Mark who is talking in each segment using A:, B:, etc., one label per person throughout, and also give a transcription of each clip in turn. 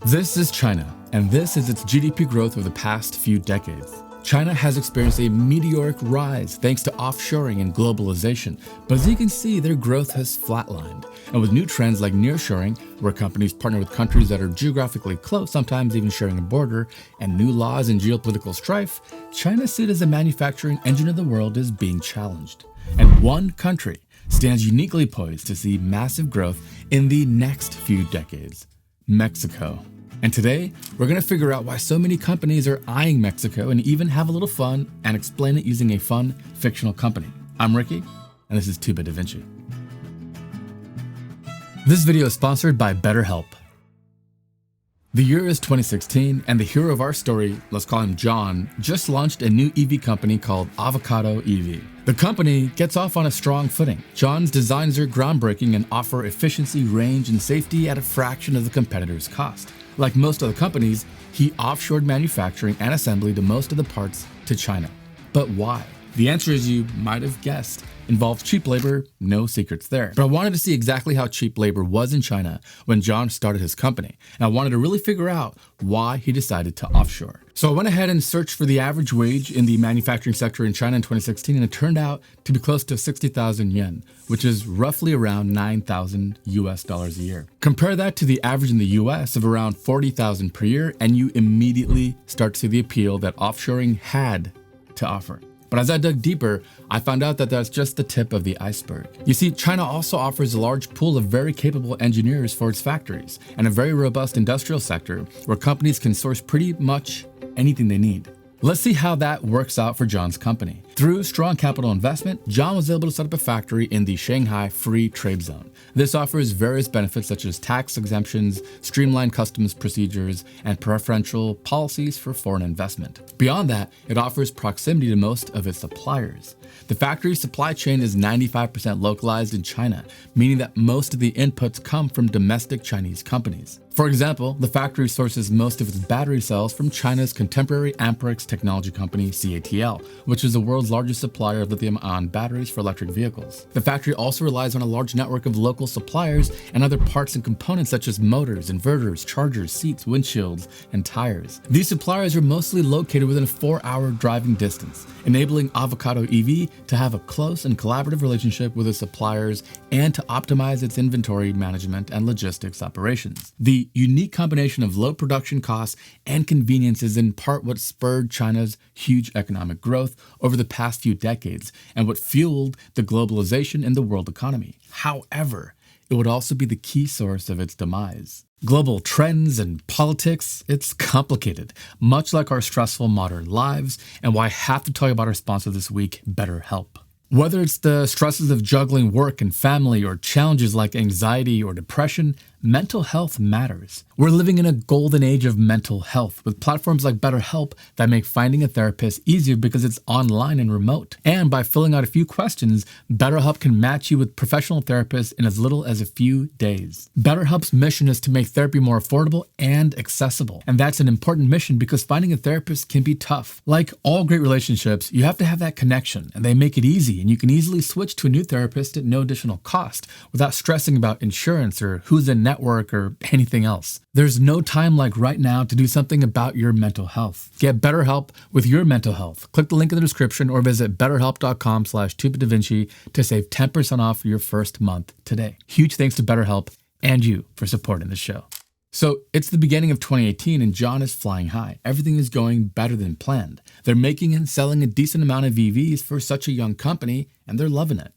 A: This is China, and this is its GDP growth over the past few decades. China has experienced a meteoric rise thanks to offshoring and globalization, but as you can see, their growth has flatlined. And with new trends like nearshoring, where companies partner with countries that are geographically close, sometimes even sharing a border, and new laws and geopolitical strife, China's seat as the manufacturing engine of the world is being challenged. And one country stands uniquely poised to see massive growth in the next few decades: Mexico. And today, we're going to figure out why so many companies are eyeing Mexico and even have a little fun and explain it using a fun, fictional company. I'm Ricky, and this is 2-Bit Da Vinci. This video is sponsored by BetterHelp. The year is 2016, and the hero of our story, let's call him John, just launched a new EV company called Avocado EV. The company gets off on a strong footing. John's designs are groundbreaking and offer efficiency, range, and safety at a fraction of the competitor's cost. Like most other companies, he offshored manufacturing and assembly to most of the parts to China. But why? The answer, as you might have guessed, involves cheap labor, no secrets there. But I wanted to see exactly how cheap labor was in China when John started his company, and I wanted to really figure out why he decided to offshore. So I went ahead and searched for the average wage in the manufacturing sector in China in 2016, and it turned out to be close to 60,000 yen, which is roughly around $9,000 a year. Compare that to the average in the US of around 40,000 per year, and you immediately start to see the appeal that offshoring had to offer. But as I dug deeper, I found out that that's just the tip of the iceberg. You see, China also offers a large pool of very capable engineers for its factories, and a very robust industrial sector where companies can source pretty much anything they need. Let's see how that works out for John's company. Through strong capital investment, John was able to set up a factory in the Shanghai Free Trade Zone. This offers various benefits such as tax exemptions, streamlined customs procedures, and preferential policies for foreign investment. Beyond that, it offers proximity to most of its suppliers. The factory's supply chain is 95% localized in China, meaning that most of the inputs come from domestic Chinese companies. For example, the factory sources most of its battery cells from China's contemporary Amperex technology company CATL, which is the world's largest supplier of lithium-ion batteries for electric vehicles. The factory also relies on a large network of local suppliers and other parts and components such as motors, inverters, chargers, seats, windshields, and tires. These suppliers are mostly located within a 4-hour driving distance, enabling Avocado EV to have a close and collaborative relationship with its suppliers and to optimize its inventory management and logistics operations. The unique combination of low production costs and convenience is in part what spurred China's huge economic growth over the past few decades and what fueled the globalization in the world economy. However, it would also be the key source of its demise. Global trends and politics, it's complicated, much like our stressful modern lives, and why I have to tell you about our sponsor this week, BetterHelp. Whether it's the stresses of juggling work and family or challenges like anxiety or depression, mental health matters. We're living in a golden age of mental health with platforms like BetterHelp that make finding a therapist easier because it's online and remote. And by filling out a few questions, BetterHelp can match you with professional therapists in as little as a few days. BetterHelp's mission is to make therapy more affordable and accessible. And that's an important mission because finding a therapist can be tough. Like all great relationships, you have to have that connection, and they make it easy, and you can easily switch to a new therapist at no additional cost without stressing about insurance or who's in network or anything else. There's no time like right now to do something about your mental health. Get BetterHelp with your mental health. Click the link in the description or visit betterhelp.com/2bitdavinci to save 10% off your first month today. Huge thanks to BetterHelp and you for supporting the show. So it's the beginning of 2018 and John is flying high. Everything is going better than planned. They're making and selling a decent amount of EVs for such a young company, and they're loving it.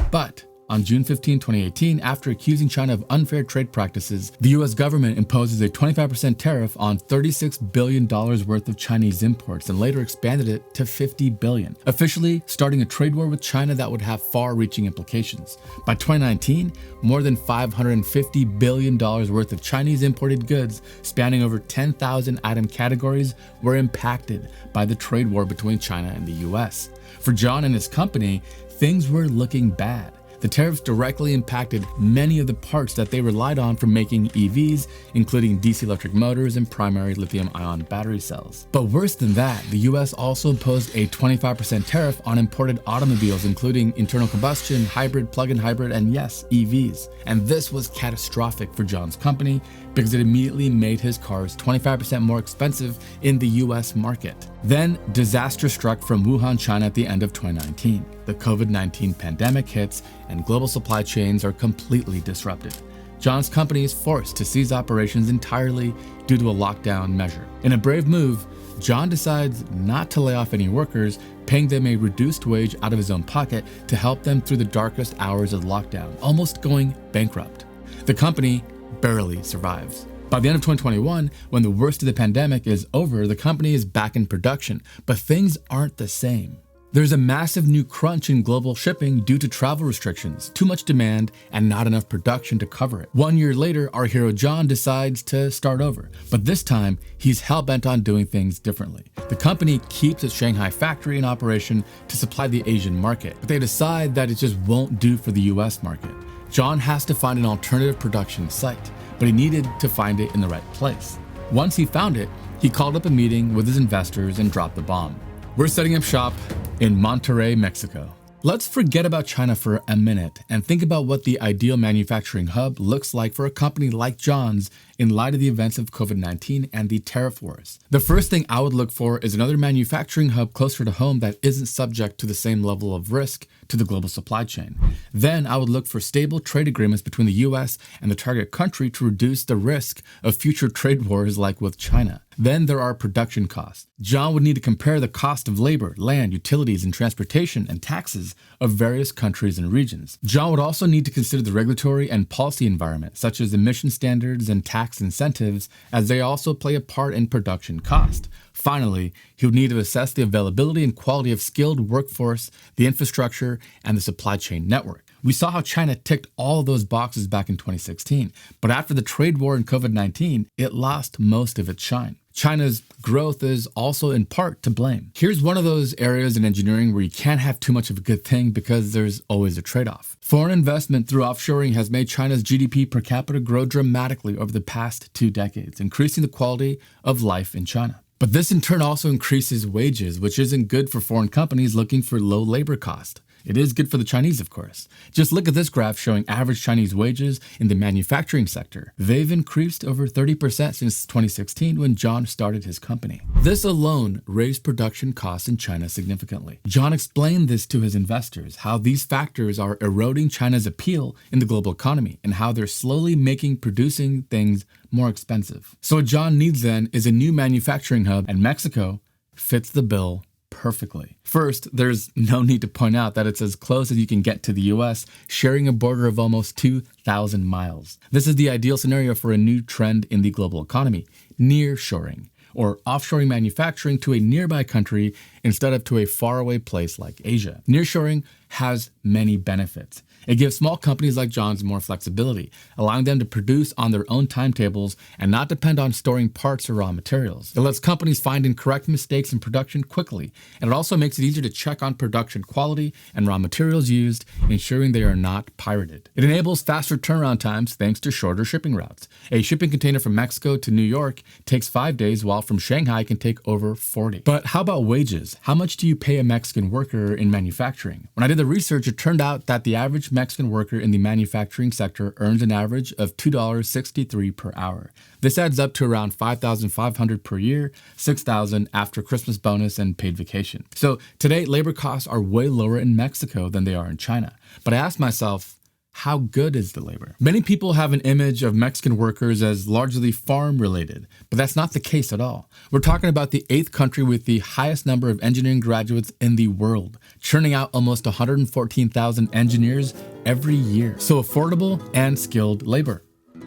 A: But on June 15, 2018, after accusing China of unfair trade practices, the US government imposes a 25% tariff on $36 billion worth of Chinese imports and later expanded it to $50 billion, officially starting a trade war with China that would have far-reaching implications. By 2019, more than $550 billion worth of Chinese imported goods spanning over 10,000 item categories were impacted by the trade war between China and the US. For John and his company, things were looking bad. The tariffs directly impacted many of the parts that they relied on for making EVs, including DC electric motors and primary lithium-ion battery cells. But worse than that, the US also imposed a 25% tariff on imported automobiles, including internal combustion, hybrid, plug-in hybrid, and yes, EVs. And this was catastrophic for John's company because it immediately made his cars 25% more expensive in the US market. Then, disaster struck from Wuhan, China at the end of 2019. The COVID-19 pandemic hits and global supply chains are completely disrupted. John's company is forced to cease operations entirely due to a lockdown measure. In a brave move, John decides not to lay off any workers, paying them a reduced wage out of his own pocket to help them through the darkest hours of lockdown, almost going bankrupt. The company barely survives. By the end of 2021, when the worst of the pandemic is over, the company is back in production, but things aren't the same. There's a massive new crunch in global shipping due to travel restrictions, too much demand, and not enough production to cover it. 1 year later, our hero John decides to start over, but this time, he's hell-bent on doing things differently. The company keeps its Shanghai factory in operation to supply the Asian market, but they decide that it just won't do for the US market. John has to find an alternative production site, but he needed to find it in the right place. Once he found it, he called up a meeting with his investors and dropped the bomb. We're setting up shop in Monterrey, Mexico. Let's forget about China for a minute and think about what the ideal manufacturing hub looks like for a company like John's in light of the events of COVID-19 and the tariff wars. The first thing I would look for is another manufacturing hub closer to home that isn't subject to the same level of risk to the global supply chain. Then I would look for stable trade agreements between the US and the target country to reduce the risk of future trade wars like with China. Then there are production costs. John would need to compare the cost of labor, land, utilities, and transportation and taxes of various countries and regions. John would also need to consider the regulatory and policy environment, such as emission standards and tax incentives, as they also play a part in production cost. Finally, he would need to assess the availability and quality of skilled workforce, the infrastructure, and the supply chain network. We saw how China ticked all of those boxes back in 2016, but after the trade war and COVID-19, it lost most of its shine. China's growth is also in part to blame. Here's one of those areas in engineering where you can't have too much of a good thing because there's always a trade-off. Foreign investment through offshoring has made China's GDP per capita grow dramatically over the past 2 decades, increasing the quality of life in China. But this in turn also increases wages, which isn't good for foreign companies looking for low labor cost. It is good for the Chinese, of course. Just look at this graph showing average Chinese wages in the manufacturing sector. They've increased over 30% since 2016 when John started his company. This alone raised production costs in China significantly. John explained this to his investors, how these factors are eroding China's appeal in the global economy and how they're slowly making producing things more expensive. So what John needs then is a new manufacturing hub, and Mexico fits the bill perfectly. First, there's no need to point out that it's as close as you can get to the US, sharing a border of almost 2,000 miles. This is the ideal scenario for a new trend in the global economy, nearshoring, or offshoring manufacturing to a nearby country instead of to a faraway place like Asia. Nearshoring has many benefits. It gives small companies like John's more flexibility, allowing them to produce on their own timetables and not depend on storing parts or raw materials. It lets companies find and correct mistakes in production quickly, and it also makes it easier to check on production quality and raw materials used, ensuring they are not pirated. It enables faster turnaround times thanks to shorter shipping routes. A shipping container from Mexico to New York takes 5 days, while from Shanghai can take over 40. But how about wages? How much do you pay a Mexican worker in manufacturing? When I did the research, it turned out that the average Mexican worker in the manufacturing sector earns an average of $2.63 per hour. This adds up to around $5,500 per year, $6,000 after Christmas bonus and paid vacation. So today, labor costs are way lower in Mexico than they are in China. But I asked myself, how good is the labor? Many people have an image of Mexican workers as largely farm-related, but that's not the case at all. We're talking about the 8th country with the highest number of engineering graduates in the world, churning out almost 114,000 engineers every year. So affordable and skilled labor.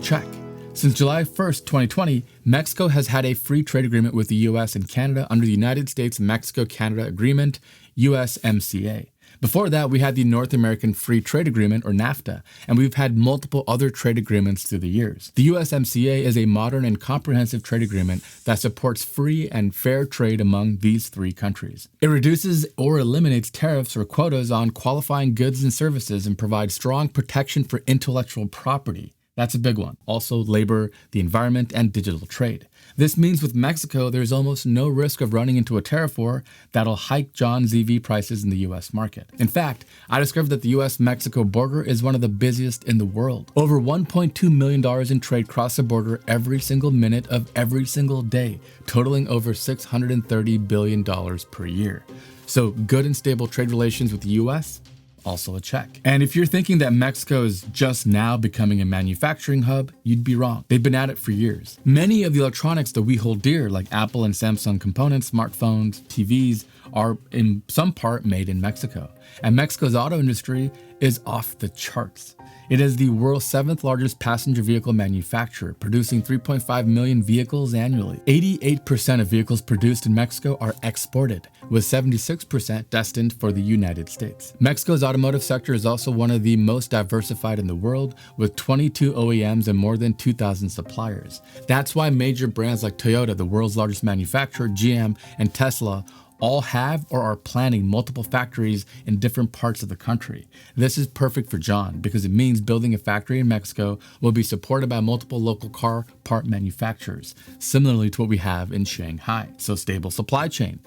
A: Check. Since July 1st, 2020, Mexico has had a free trade agreement with the US and Canada under the United States-Mexico-Canada Agreement, USMCA. Before that, we had the North American Free Trade Agreement, or NAFTA, and we've had multiple other trade agreements through the years. The USMCA is a modern and comprehensive trade agreement that supports free and fair trade among these 3 countries. It reduces or eliminates tariffs or quotas on qualifying goods and services and provides strong protection for intellectual property. That's a big one. Also, labor, the environment, and digital trade. This means with Mexico, there's almost no risk of running into a tariff war that'll hike John's EV prices in the US market. In fact, I discovered that the US-Mexico border is one of the busiest in the world. Over $1.2 million in trade cross the border every single minute of every single day, totaling over $630 billion per year. So good and stable trade relations with the US? Also a check. And if you're thinking that Mexico is just now becoming a manufacturing hub, you'd be wrong. They've been at it for years. Many of the electronics that we hold dear, like Apple and Samsung components, smartphones, TVs, are in some part made in Mexico. And Mexico's auto industry is off the charts. It is the world's 7th largest passenger vehicle manufacturer, producing 3.5 million vehicles annually. 88% of vehicles produced in Mexico are exported, with 76% destined for the United States. Mexico's automotive sector is also one of the most diversified in the world, with 22 OEMs and more than 2,000 suppliers. That's why major brands like Toyota, the world's largest manufacturer, GM, and Tesla all have or are planning multiple factories in different parts of the country. This is perfect for John because it means building a factory in Mexico will be supported by multiple local car part manufacturers, similarly to what we have in Shanghai. So stable supply chain.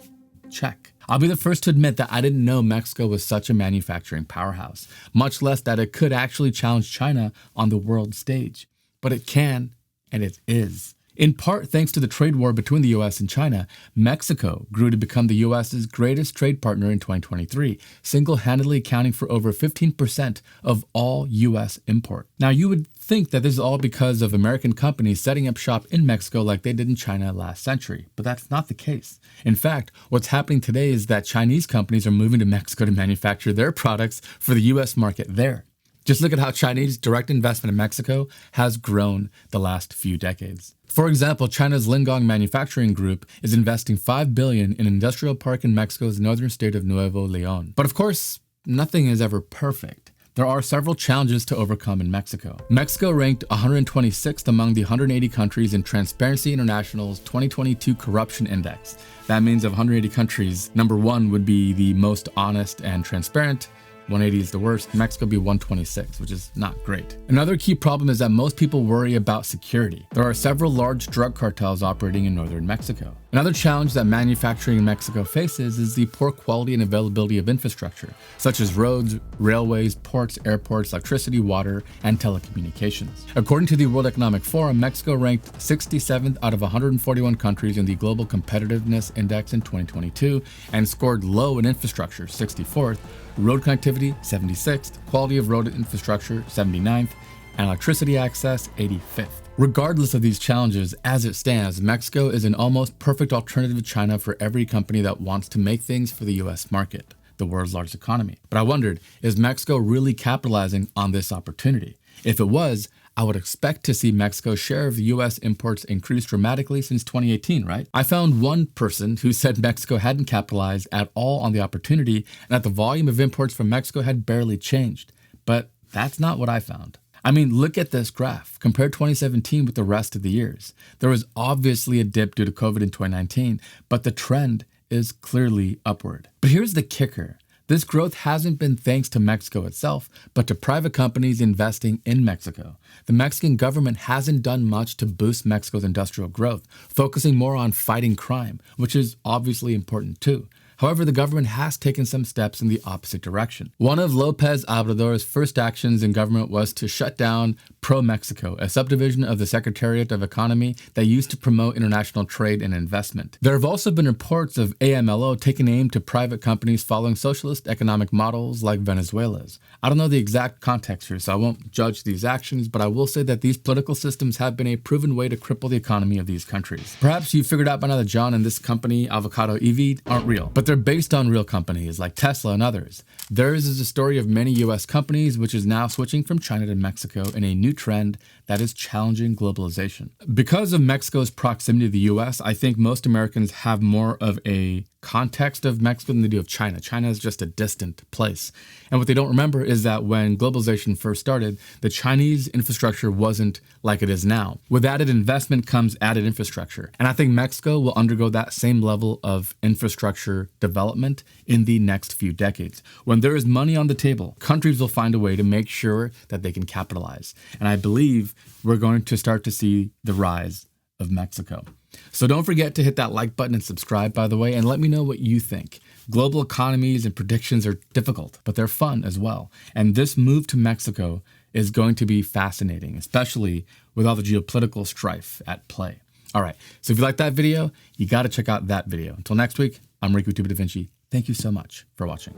A: Check. I'll be the first to admit that I didn't know Mexico was such a manufacturing powerhouse, much less that it could actually challenge China on the world stage. But it can, and it is. In part thanks to the trade war between the US and China, Mexico grew to become the US's greatest trade partner in 2023, single-handedly accounting for over 15% of all US import. Now, you would think that this is all because of American companies setting up shop in Mexico like they did in China last century, but that's not the case. In fact, what's happening today is that Chinese companies are moving to Mexico to manufacture their products for the US market there. Just look at how Chinese direct investment in Mexico has grown the last few decades. For example, China's Lingong Manufacturing Group is investing $5 billion in an industrial park in Mexico's northern state of Nuevo León. But of course, nothing is ever perfect. There are several challenges to overcome in Mexico. Mexico ranked 126th among the 180 countries in Transparency International's 2022 Corruption Index. That means of 180 countries, number 1 would be the most honest and transparent. 180 is the worst. Mexico be 126, which is not great. Another key problem is that most people worry about security. There are several large drug cartels operating in northern Mexico. Another challenge that manufacturing in Mexico faces is the poor quality and availability of infrastructure, such as roads, railways, ports, airports, electricity, water, and telecommunications. According to the World Economic Forum, Mexico ranked 67th out of 141 countries in the Global Competitiveness Index in 2022 and scored low in infrastructure, 64th, road connectivity, 76th, quality of road infrastructure, 79th, and electricity access, 85th. Regardless of these challenges, as it stands, Mexico is an almost perfect alternative to China for every company that wants to make things for the US market, the world's largest economy. But I wondered, is Mexico really capitalizing on this opportunity? If it was, I would expect to see Mexico's share of the US imports increase dramatically since 2018, right? I found one person who said Mexico hadn't capitalized at all on the opportunity and that the volume of imports from Mexico had barely changed. But that's not what I found. I mean, look at this graph. Compare 2017 with the rest of the years. There was obviously a dip due to COVID in 2019, but the trend is clearly upward. But here's the kicker. This growth hasn't been thanks to Mexico itself, but to private companies investing in Mexico. The Mexican government hasn't done much to boost Mexico's industrial growth, focusing more on fighting crime, which is obviously important too. However, the government has taken some steps in the opposite direction. One of López Obrador's first actions in government was to shut down Pro-Mexico, a subdivision of the Secretariat of Economy that used to promote international trade and investment. There have also been reports of AMLO taking aim to private companies following socialist economic models like Venezuela's. I don't know the exact context here, so I won't judge these actions, but I will say that these political systems have been a proven way to cripple the economy of these countries. Perhaps you figured out by now that John and this company, Avocado EV, aren't real, but they're based on real companies like Tesla and others. Theirs is a story of many US companies, which is now switching from China to Mexico in a new trend that is challenging globalization. Because of Mexico's proximity to the US, I think most Americans have more of a context of Mexico than they do of China. China is just a distant place. And what they don't remember is that when globalization first started, the Chinese infrastructure wasn't like it is now. With added investment comes added infrastructure. And I think Mexico will undergo that same level of infrastructure development in the next few decades. When there is money on the table, countries will find a way to make sure that they can capitalize. And I believe we're going to start to see the rise of Mexico. So don't forget to hit that like button and subscribe, by the way, and let me know what you think. Global economies and predictions are difficult, but they're fun as well. And this move to Mexico is going to be fascinating, especially with all the geopolitical strife at play. All right, so if you like that video, you got to check out that video. Until next week, I'm Riku Da Vinci. Thank you so much for watching.